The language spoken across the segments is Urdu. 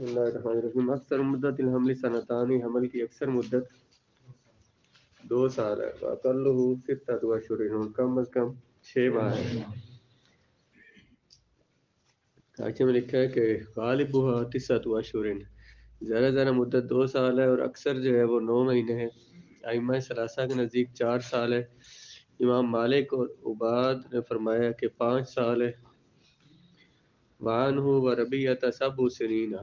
بسم اللہ الرحمن الرحیم۔ اکثر مدت الحمل سنتانی، حمل کی اکثر مدت 2 سال ہے۔ واقلہ ستۃ اشہر، اور کم از کم 6 ماہ ہے۔ حاشیے میں لکھا ہے کہ غالبھا تسعۃ اشہر، زیادہ زیادہ مدت 2 سال ہے اور اکثر جو ہے وہ 9 مہینے ہے۔ ائمہ ثلاثہ کے نزدیک 4 سال ہے۔ امام مالک اور عباد نے فرمایا کہ 5 سال ہے۔ وعنہ و ربیعۃ 7 سنین،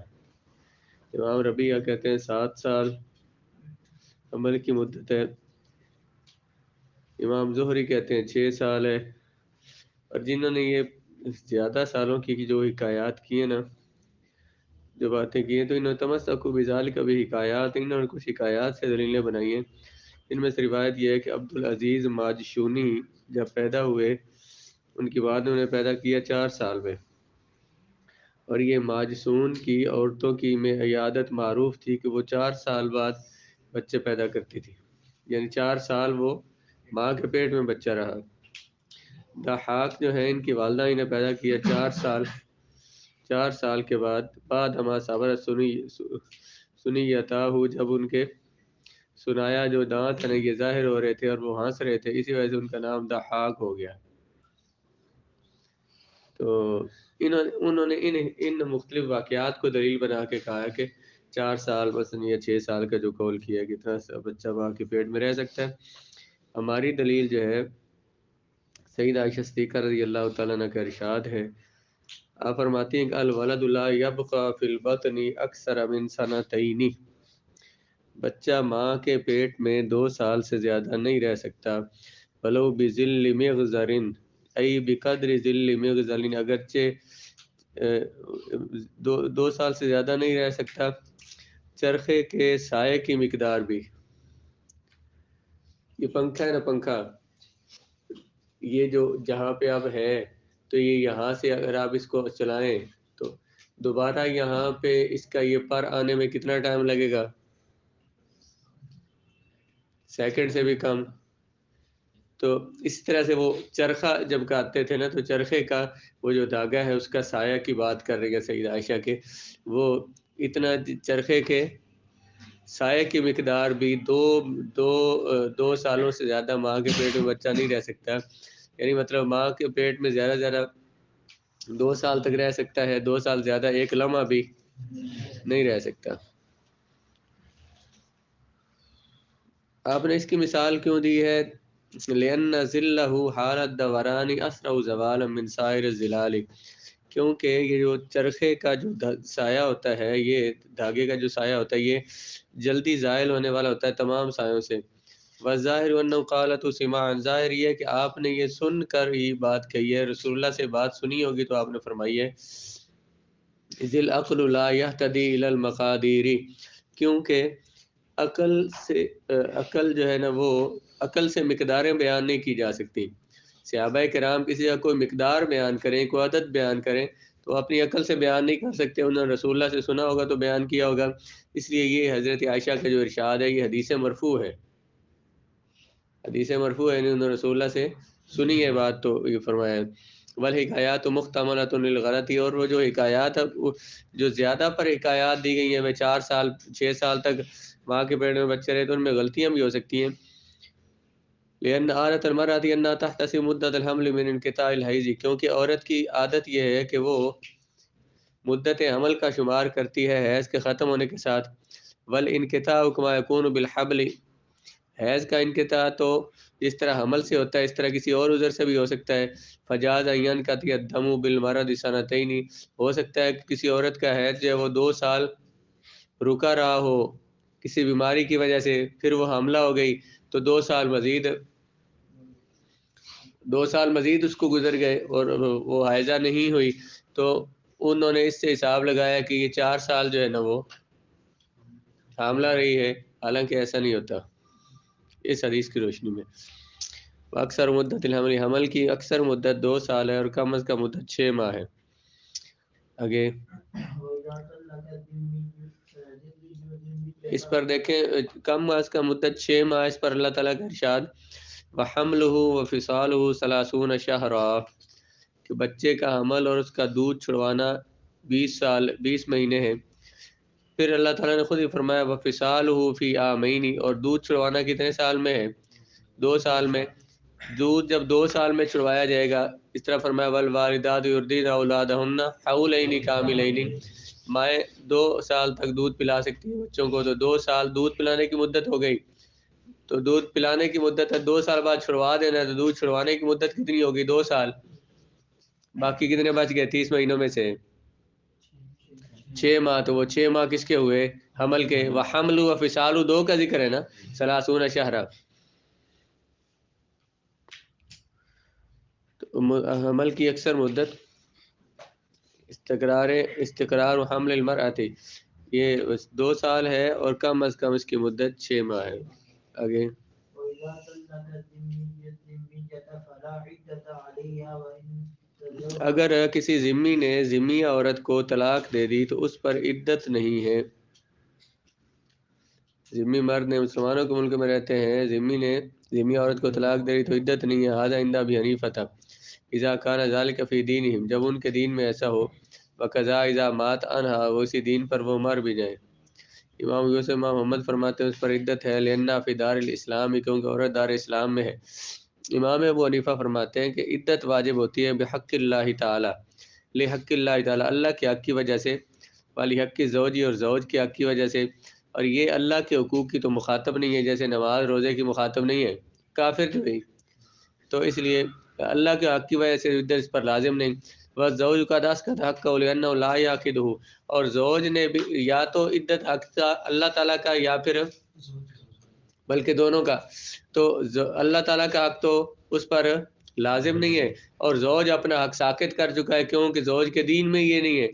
امام ربیعہ کہتے ہیں 7 سال عمل کی مدت ہے۔ امام زہری کہتے ہیں 6 سال ہے۔ اور جنہوں نے یہ زیادہ سالوں کی جو حکایات کی ہیں نا، جو باتیں کی ہیں، تو انہوں نے تمسکوا بذالک بھی حکایات، انہوں نے کچھ حکایات سے دلیلیں بنائی ہیں۔ ان میں سے روایت یہ ہے کہ عبدالعزیز ماجشونی جب پیدا ہوئے، ان کی بعد انہوں نے پیدا کیا 4 سال میں، اور یہ ماجسون کی عورتوں کی میں عیادت معروف تھی کہ وہ 4 سال بعد بچے پیدا کرتی تھی، یعنی 4 سال وہ ماں کے پیٹ میں بچہ رہا۔ ضحاک جو ہے ان کی والدہ نے پیدا کیا 4 سال کے بعد ہما صبر سنیتا ہو، جب ان کے سنایا جو دانت ہیں یہ ظاہر ہو رہے تھے اور وہ ہنس رہے تھے، اسی وجہ سے ان کا نام ضحاک ہو گیا۔ تو انہوں نے ان مختلف واقعات کو دلیل بنا کے کہا کہ 4 سال مثلا یا 6 سال کا جو قول کیا کہ اتنا بچہ ماں کے پیٹ میں رہ سکتا ہے۔ ہماری دلیل جو ہے سیدہ عائشہ صدیقہ رضی اللہ تعالیٰ عنہ کا ارشاد ہے، آپ فرماتی ہیں کہ الولد لا یبقى فی البطن اکثر من سنتین، بچہ ماں کے پیٹ میں 2 سال سے زیادہ نہیں رہ سکتا۔ ولو بذل مغزر، ای بقدر ذل مغزل، اگرچہ 2 سال سے زیادہ نہیں رہ سکتا چرخے کے سائے کی مقدار بھی۔ یہ پنکھا ہے نا، پنکھا یہ جو جہاں پہ اب ہے، تو یہ یہاں سے اگر آپ اس کو چلائیں تو دوبارہ یہاں پہ اس کا یہ پر آنے میں کتنا ٹائم لگے گا؟ سیکنڈ سے بھی کم۔ تو اس طرح سے وہ چرخہ جب کاٹتے تھے نا، تو چرخے کا وہ جو دھاگا ہے اس کا سایہ کی بات کر رہی ہے سیدہ عائشہ کے، وہ اتنا چرخے کے سایہ کی مقدار بھی دو سالوں سے زیادہ ماں کے پیٹ میں بچہ نہیں رہ سکتا، یعنی مطلب ماں کے پیٹ میں زیادہ 2 سال تک رہ سکتا ہے، 2 سال زیادہ ایک لمحہ بھی نہیں رہ سکتا۔ آپ نے اس کی مثال کیوں دی ہے؟ لأن ظلہ حال الدوران اسرع زوالا من سائر الظلال، کیونکہ یہ جو چرخے کا جو سایہ ہوتا ہے، یہ دھاگے کا جو سایہ ہوتا ہے، یہ جلدی زائل ہونے والا ہوتا ہے تمام سایوں سے۔ والظاہر انہ قالت سماعا، ظاہر یہ ہے کہ آپ نے یہ سن کر ہی بات کہی ہے، رسول اللہ سے بات سنی ہوگی تو آپ نے فرمائی ہے اذ العقل لا یہتدی الی المقادیر، کیونکہ عقل جو ہے نا، وہ عقل سے مقداریں بیان نہیں کی جا سکتی۔ صحابہ کرام کسی کا کوئی مقدار بیان کریں، کوئی عدد بیان کریں تو اپنی عقل سے بیان نہیں کر سکتے، انہوں نے رسول اللہ سے سنا ہوگا تو بیان کیا ہوگا۔ اس لیے یہ حضرت عائشہ کا جو ارشاد ہے یہ حدیث مرفوع ہے، حدیث مرفوع ہے، انہوں نے رسول اللہ سے سنی ہے بات تو یہ فرمایا ہے۔ والحکایات محتملۃ للغلط، اور وہ جو حکایات جو زیادہ پر حکایات دی گئی ہیں، میں 4 سال 6 سال تک ماں کے پیٹ میں بچے رہے تو ان میں غلطیاں بھی ہو سکتی ہیں۔ لأن عادت المرأة انها تحتسب مدت الحمل من انقطاع الحیض، کیونکہ عورت کی عادت یہ ہے کہ وہ مدت حمل کا شمار کرتی ہے حیض کے ختم ہونے کے ساتھ۔ والانقطاع كما يكون بالحبل، حیض کا انقطاع تو جس طرح حمل سے ہوتا ہے اس طرح کسی اور عذر سے بھی ہو سکتا ہے۔ فجاز ان ينقطع الدم بالمرض سنتين، ہو سکتا ہے کہ کسی عورت کا حیض جو ہے وہ 2 سال رکا رہا ہو کسی بیماری کی وجہ سے، پھر وہ حاملہ ہو گئی تو 2 سال مزید اس کو گزر گئے اور وہ حائضہ نہیں ہوئی، تو انہوں نے اس سے حساب لگایا کہ یہ 4 سال جو ہے نا وہ حاملہ رہی ہے، حالانکہ ایسا نہیں ہوتا اس حدیث کی روشنی میں۔ اکثر مدت الحمل، حمل کی اکثر مدت 2 سال ہے اور کم از کم مدت 6 ماہ ہے۔ آگے اس پر دیکھیں، کم از کم مدت 6 ماہ، اس پر اللہ تعالیٰ کا ارشاد وَحَمْلُهُ وَفِصَالُهُ 30 شَهْرًا، کہ بچے کا حمل اور اس کا دودھ چھڑوانا 20 مہینے ہیں۔ پھر اللہ تعالیٰ نے خود ہی فرمایا وَفِصَالُهُ فِي عَامَيْنِ، اور دودھ چھڑوانا کتنے سال میں ہے؟ 2 سال میں. دودھ جب 2 سال میں چھڑوایا جائے گا، اس طرح فرمایا وَالْوَالِدَاتُ يُرْضِعْنَ أَوْلَادَهُنَّ حَوْلَيْنِ كَامِلَيْنِ، مائیں 2 سال تک دودھ پلا سکتی ہیں بچوں کو. تو 2 سال دودھ پلانے کی مدت ہو گئی. تو دودھ پلانے کی مدت ہے 2 سال بعد چھڑوا دینا ہے، تو دودھ چھڑوانے کی مدت کتنی ہوگی؟ 2 سال. باقی کتنے بچ گئے 30 مہینوں میں سے؟ 6 ماہ. تو وہ 6 ماہ کس کے ہوئے؟ حمل کے. وحمل و فصال 2 کا ذکر ہے نا، 30 شہرا. تو حمل کی اکثر مدت استقرار و حمل المرأة یہ 2 سال ہے، اور کم از کم اس کی مدت 6 ماہ ہے. آگے اگر کسی ذمی نے ذمی عورت کو طلاق دے دی تو اس پر عدت نہیں ہے. ذمی مرد نے مسلمانوں کے ملک میں رہتے ہیں، ذمی عورت کو طلاق دے دی تو عدت نہیں ہے. ھذا عند ابی حنیفہ اذا کان ذلک فی دینہم، جب ان کے دین میں ایسا ہو. وقضا اذا مات عنہا، وہ اسی دین پر وہ مر بھی جائے. امام یوسف امام محمد فرماتے ہیں اس پر عدت ہے، لأنہ فی دار الاسلام، کیونکہ عورت دار اسلام میں ہے. امام ابو حنیفہ فرماتے ہیں کہ عدت واجب ہوتی ہے بحق اللہ تعالی، لحق اللہ تعالی، اللہ کے حق کی وجہ سے، والی حق کی زوجی، اور زوج کے حق کی وجہ سے. اور یہ اللہ کے حقوق کی تو مخاطب نہیں ہے، جیسے نماز روزے کی مخاطب نہیں ہے، کافر جو ہے. تو اس لیے اللہ کے حق کی وجہ سے عدت اس پر لازم نہیں. بس زوج کا داس کا حق کا لأنہ لا یعقدہ، اور زوج نے بھی یا تو عدت حق کا اللہ تعالیٰ کا یا پھر بلکہ دونوں کا. تو اللہ تعالیٰ کا حق تو اس پر لازم نہیں ہے، اور زوج اپنا حق ساقط کر چکا ہے، کیونکہ زوج کے دین میں یہ نہیں ہے.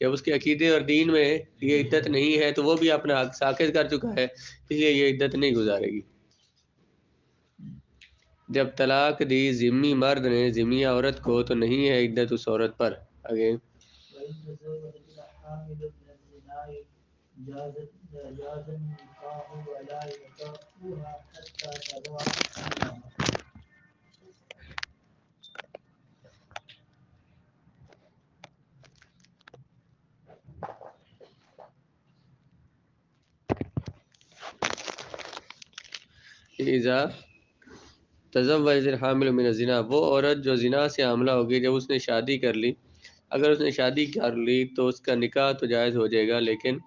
جب اس کے عقیدے اور دین میں یہ عدت نہیں ہے تو وہ بھی اپنا حق ساقط کر چکا ہے، اس لیے یہ عدت نہیں گزارے گی. جب طلاق دی ذمی مرد نے ذمی عورت کو تو نہیں ہے عدت اس عورت پر. آگے اذا تزوج الحامل من الزنا، وہ عورت جو زنا سے حاملہ ہوگی جب اس نے شادی کر لی. اگر اس نے شادی کر لی تو اس کا نکاح تو جائز ہو جائے گا، لیکن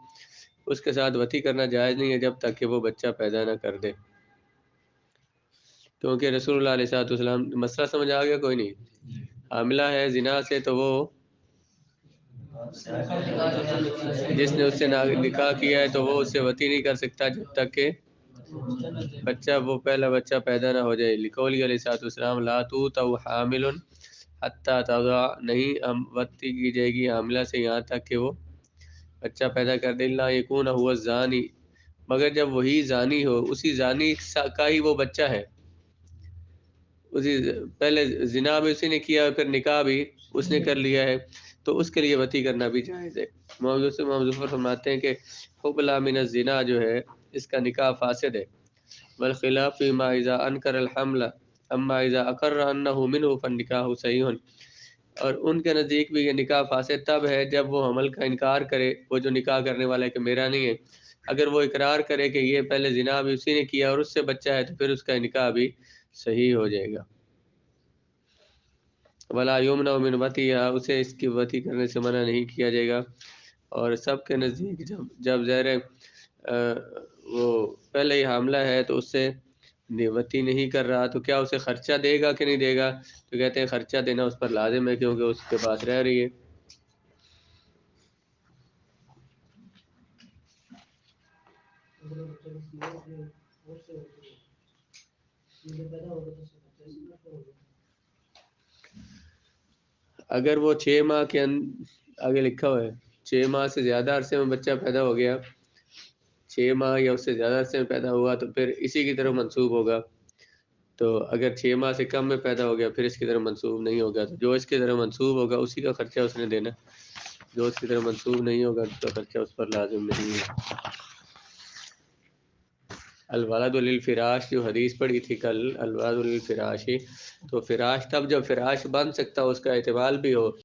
اس کے ساتھ وطی کرنا جائز نہیں ہے جب تک کہ وہ بچہ پیدا نہ کر دے. کیونکہ رسول اللہ علیہ والسلام، مسئلہ سمجھ آ گیا کوئی نہیں؟ حاملہ ہے زنا سے تو وہ جس نے اس سے نکاح کیا ہے تو وہ اس سے وطی نہیں کر سکتا جب تک کہ وہ پہلا بچہ پیدا نہ ہو جائے. لقولی علیہ والسلام لا توطأ حامل حتی تضع، نہیں وطی کی جائے گی حاملہ سے یہاں تک کہ وہ بچہ پیدا کر دے. الا یکون هو الزانی، مگر جب وہی زانی ہو، اسی زانی کا ہی وہ بچہ ہے، اسی پہلے زنا بھی اسی نے کیا پھر نکاح بھی اس نے کر لیا ہے، تو اس کے لیے وطی کرنا بھی جائز ہے. امام ظفر فرماتے ہیں کہ حبلہ من الزنا جو ہے اس کا نکاح فاسد ہے. والخلاف فيما اذا انکر الحمل اما اذا اقر انه منه فالنکاح صحیح. اور ان کے نزدیک بھی یہ نکاح فاسد تب ہے جب وہ حمل کا انکار کرے، وہ جو نکاح کرنے والا ہے کہ میرا نہیں ہے. اگر وہ اقرار کرے کہ یہ پہلے زنا بھی اسی نے کیا اور اس سے بچہ ہے تو پھر اس کا نکاح بھی صحیح ہو جائے گا. ولا یمنع من وطیہا، اسے اس کی وطی کرنے سے منع نہیں کیا جائے گا. اور سب کے نزدیک جب زہر وہ پہلے ہی حاملہ ہے تو اس سے وطی نہیں کر رہا تو کیا اسے خرچہ دے گا کہ نہیں دے گا؟ تو کہتے ہیں خرچہ دینا اس پر لازم ہے کیونکہ اس کے پاس رہ رہی ہے. اگر وہ 6 ماہ کے آگے لکھا ہوا ہے 6 ماہ سے زیادہ عرصے میں بچہ پیدا ہو گیا، 6 ماہ یا اس سے زیادہ عرصے میں پیدا ہوا تو پھر اسی کی طرف منسوب ہوگا. تو اگر 6 ماہ سے کم میں پیدا ہو گیا پھر اس کی طرف منسوب نہیں ہوگا. تو جو اس کی طرف منسوب ہوگا اسی کا خرچہ اس نے دینا، جو اس کی طرف منسوب نہیں ہوگا اس کا خرچہ اس پر لازم نہیں ہے. الولد للفراش جو حدیث پڑھی تھی کل، الولد للفراش، تو فراش تب جب فراش بن سکتا اس کا احتمال بھی ہو